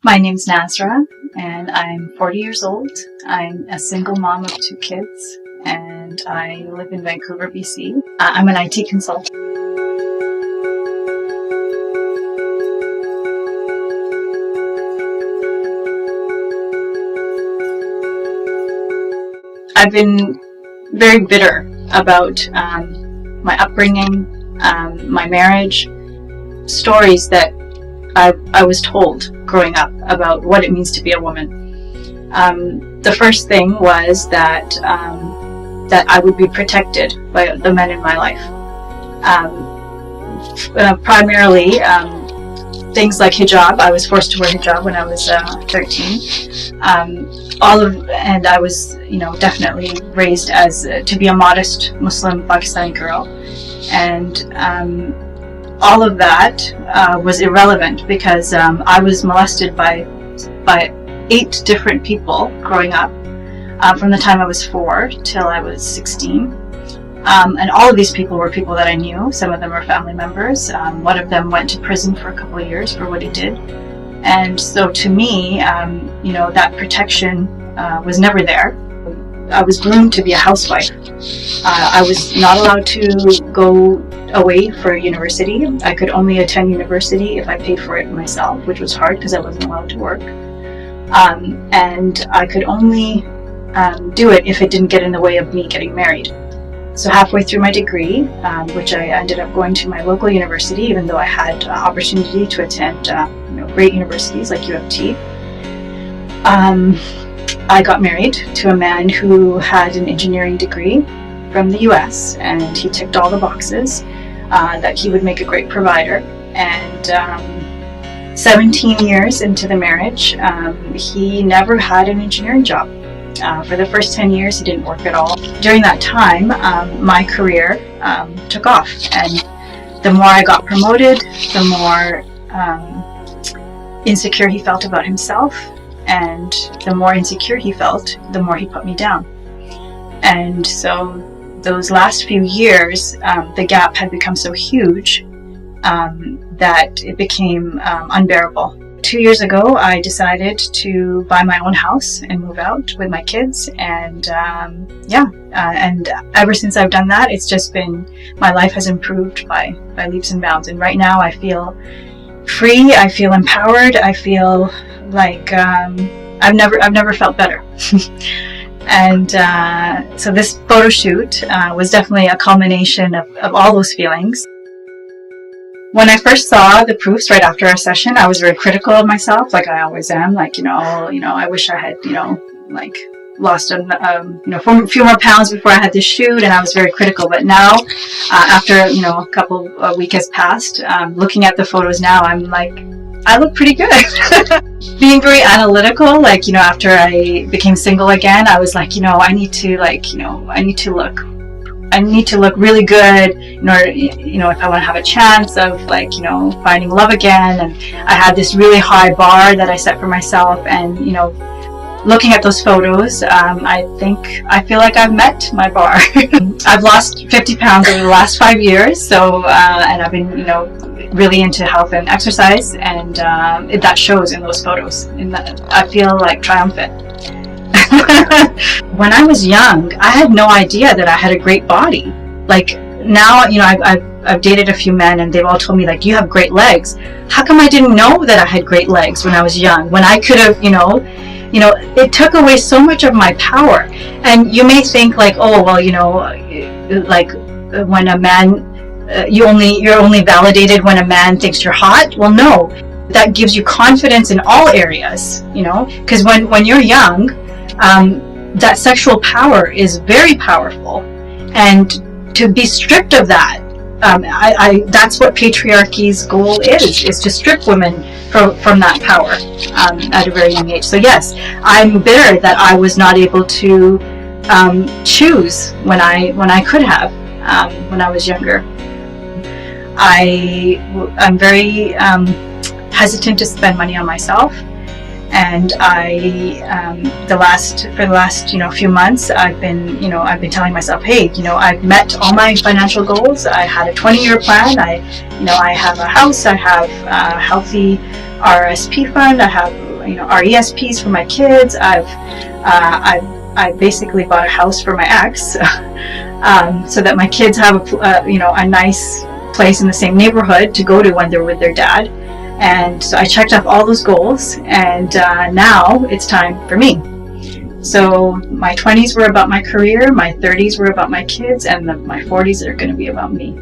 My name's Nazra, and I'm 40 years old. I'm a single mom of 2 kids, and I live in Vancouver, BC. I'm an IT consultant. I've been very bitter about my upbringing, my marriage, stories that I was told growing up about what it means to be a woman. The first thing was that I would be protected by the men in my life. Primarily things like hijab. I was forced to wear hijab when I was 13. And I was, definitely raised as to be a modest Muslim Pakistani girl, and all of that was irrelevant because I was molested by 8 different people growing up, from the time I was 4 till I was 16. And all of these people were people that I knew. Some of them were family members. One of them went to prison for a couple of years for what he did. And so to me, that protection was never there. I was groomed to be a housewife. I was not allowed to go away for university. I could only attend university if I paid for it myself, which was hard because I wasn't allowed to work. And I could only do it if it didn't get in the way of me getting married. So halfway through my degree, which I ended up going to my local university, even though I had opportunity to attend great universities like U of T, I got married to a man who had an engineering degree from the US, and he ticked all the boxes that he would make a great provider. And 17 years into the marriage, he never had an engineering job. For the first 10 years, he didn't work at all. During that time, my career took off, and the more I got promoted, the more insecure he felt about himself, and the more insecure he felt, the more he put me down. And so those last few years, the gap had become so huge that it became unbearable. 2 years ago, I decided to buy my own house and move out with my kids, and and ever since I've done that, it's just been, my life has improved by leaps and bounds. And right now I feel free, I feel empowered, I feel like I've never felt better. And so this photo shoot was definitely a culmination of all those feelings. When I first saw the proofs right after our session, I was very critical of myself, like I always am. Like, I wish I had, lost a few more pounds before I had this shoot, and I was very critical. But now, after, a couple of weeks has passed, looking at the photos now, I'm like, I look pretty good. Being very analytical, after I became single again, I was like, I need to look really good in order, if I want to have a chance of finding love again. And I had this really high bar that I set for myself, and looking at those photos, I feel like I've met my bar. I've lost 50 pounds over the last 5 years, so and I've been really into health and exercise, and that shows in those photos. I feel like triumphant. When I was young, I had no idea that I had a great body. Like now, I've dated a few men, and they've all told me, like, you have great legs. How come I didn't know that I had great legs when I was young? When I could have, it took away so much of my power. And you may think like, oh, well, like when a man, you're only validated when a man thinks you're hot. Well, no, that gives you confidence in all areas, because when you're young, that sexual power is very powerful, and to be stripped of that, that's what patriarchy's goal is to strip women from that power at a very young age. So yes, I'm bitter that I was not able to choose when I could have when I was younger. I'm very hesitant to spend money on myself. And for the last few months, I've been telling myself, hey, I've met all my financial goals. I had a 20-year plan. I have a house. I have a healthy RSP fund. I have RESPs for my kids. I basically bought a house for my ex, so that my kids have a nice place in the same neighborhood to go to when they're with their dad. And so I checked off all those goals, and now it's time for me. So my 20s were about my career, my 30s were about my kids, and my 40s are going to be about me.